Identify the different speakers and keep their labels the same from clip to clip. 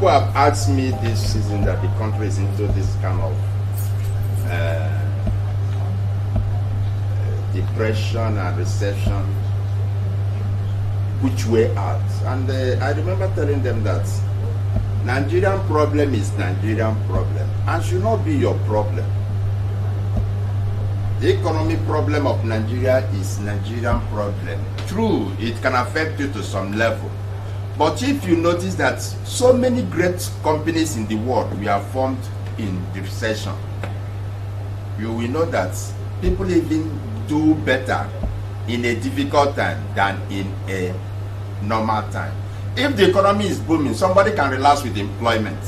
Speaker 1: people have asked me this season that the country is into this kind of depression and recession, which way out? And I remember telling them that Nigerian problem is Nigerian problem and should not be your problem. The economic problem of Nigeria is Nigerian problem. True, it can affect you to some level. But if you notice that so many great companies in the world were formed in the recession, you will know that people even do better in a difficult time than in a normal time. If the economy is booming, somebody can relax with employment.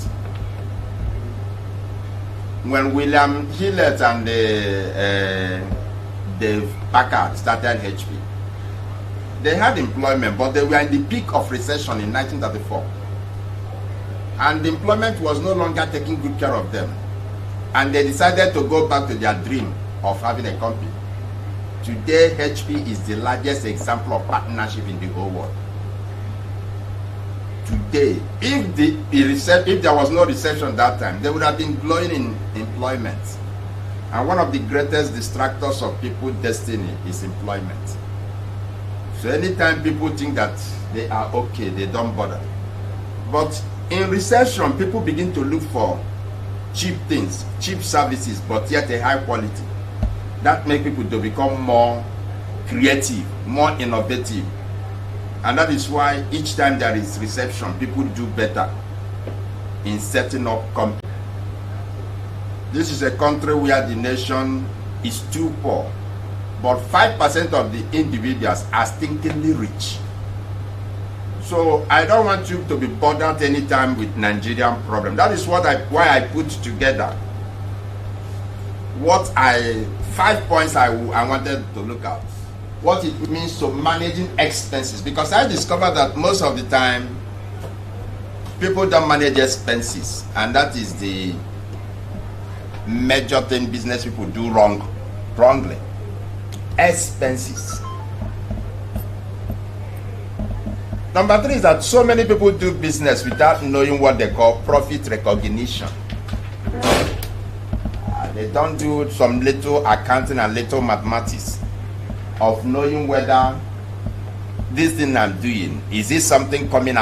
Speaker 1: When William Hewlett and Dave Packard started HP, they had employment, but they were in the peak of recession in 1934. And the employment was no longer taking good care of them. And they decided to go back to their dream of having a company. Today, HP is the largest example of partnership in the whole world. Today, if there was no recession that time, they would have been growing in employment. And one of the greatest distractors of people's destiny is employment. So anytime people think that they are okay, they don't bother. But in recession, people begin to look for cheap things, cheap services, but yet a high quality. That makes people to become more creative, more innovative. And that is why each time there is recession, people do better in setting up companies. This is a country where the nation is too poor, but 5% of the individuals are stinkingly rich. So I don't want you to be bothered anytime with Nigerian problem. That is why I put together 5 points I wanted to look at. What it means to managing expenses, because I discovered that most of the time people don't manage expenses, and that is the major thing business people do wrongly. Expenses. Number 3 is that so many people do business without knowing what they call profit recognition. They don't do some little accounting and little mathematics of knowing whether this thing I'm doing, is it something coming out